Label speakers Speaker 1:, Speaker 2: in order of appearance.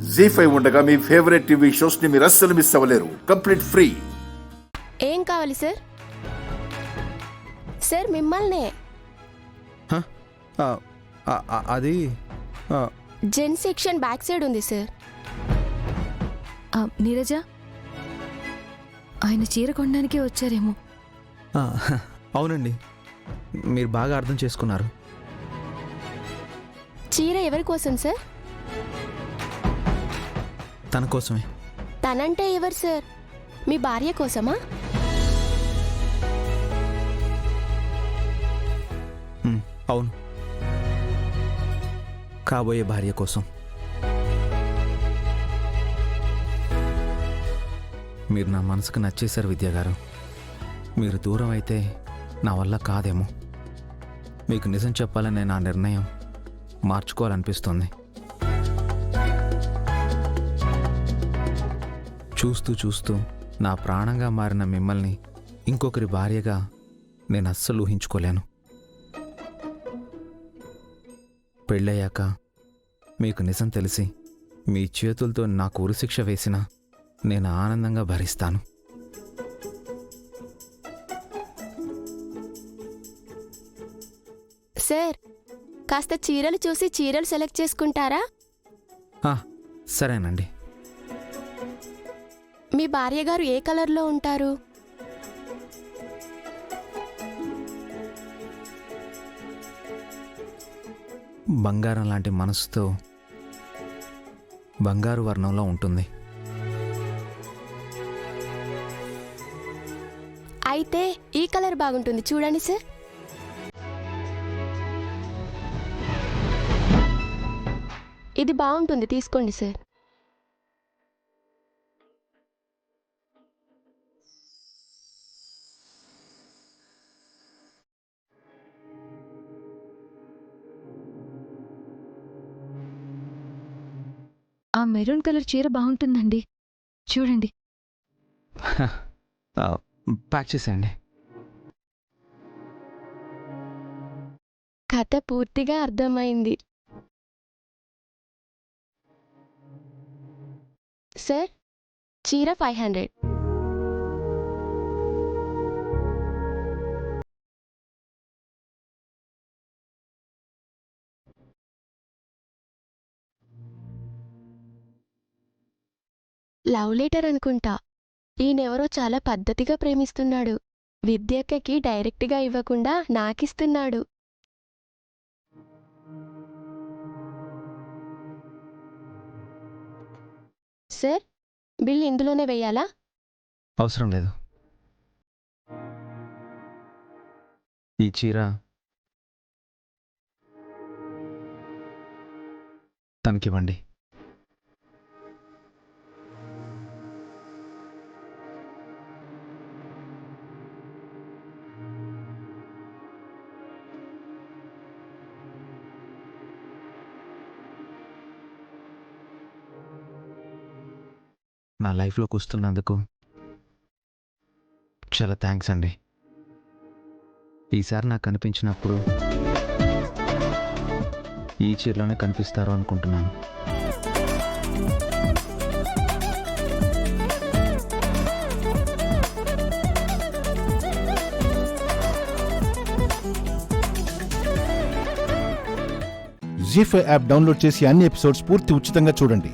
Speaker 1: జీ5 ఉండగా మీ favourite TV shows ని మీరు అస్సలు మిస్ అవ్వలేరు. Complete free.
Speaker 2: ఏం కావాలి సార్? సార్ మిమ్మల్నే.
Speaker 3: అది
Speaker 2: జెన్ సెక్షన్ బ్యాక్ సైడ్ ఉంది సార్.
Speaker 4: నీరజ, ఆయన చీర కొనడానికే వచ్చారేమో.
Speaker 3: అవునండి, మీరు బాగా అర్థం చేసుకున్నారు.
Speaker 2: చీర ఎవరి కోసం సార్?
Speaker 3: తన కోసమే.
Speaker 2: తనంటే ఎవరు సార్? మీ భార్య కోసమా?
Speaker 3: అవును, కాబోయే భార్య కోసం. మీరు నా మనసుకు నచ్చేశారు విద్యా గారు. మీరు దూరం అయితే నా వల్ల కాదేమో. మీకు నిజం చెప్పాలనే నా నిర్ణయం మార్చుకోవాలనిపిస్తుంది. చూస్తూ చూస్తూ నా ప్రాణంగా మారిన మిమ్మల్ని ఇంకొకరి భార్యగా నేను అస్సలు ఊహించుకోలేను. పెళ్ళయ్యాక మీకు నిజం తెలిసి మీ చేతులతో నాకు ఉరిశిక్ష వేసినా నేను ఆనందంగా భరిస్తాను.
Speaker 2: సార్, కాస్త చీరలు చూసి చీరలు సెలెక్ట్ చేసుకుంటారా?
Speaker 3: సరేనండి.
Speaker 2: మీ భార్య గారు ఏ కలర్లో ఉంటారు?
Speaker 3: బంగారం లాంటి మనసుతో బంగారు వర్ణంలో ఉంటుంది.
Speaker 2: అయితే ఈ కలర్ బాగుంటుంది, చూడండి సార్. ఇది బాగుంటుంది, తీసుకోండి సార్.
Speaker 4: ఆ మెరూన్ కలర్ చీర బాగుంటుందండి, చూడండి.
Speaker 3: ప్యాక్ చేసేయండి.
Speaker 2: కథ పూర్తిగా అర్థమైంది సార్. చీర 500. లవ్ లెటర్ అనుకుంటా. ఈయనెవరో చాలా పద్ధతిగా ప్రేమిస్తున్నాడు. విద్యక్కకి డైరెక్ట్గా ఇవ్వకుండా నాకిస్తున్నాడు. సార్, బిల్ ఇందులోనే వెయ్యాలా?
Speaker 3: అవసరం లేదు. ఈ చీర తనకివ్వండి. నా లైఫ్లోకి వస్తున్నందుకు చాలా థ్యాంక్స్ అండి. ఈసారి నాకు కనిపించినప్పుడు ఈ చీరలోనే కనిపిస్తారు అనుకుంటున్నాను.
Speaker 5: జీ5 యాప్ డౌన్లోడ్ చేసి అన్ని ఎపిసోడ్స్ పూర్తి ఉచితంగా చూడండి.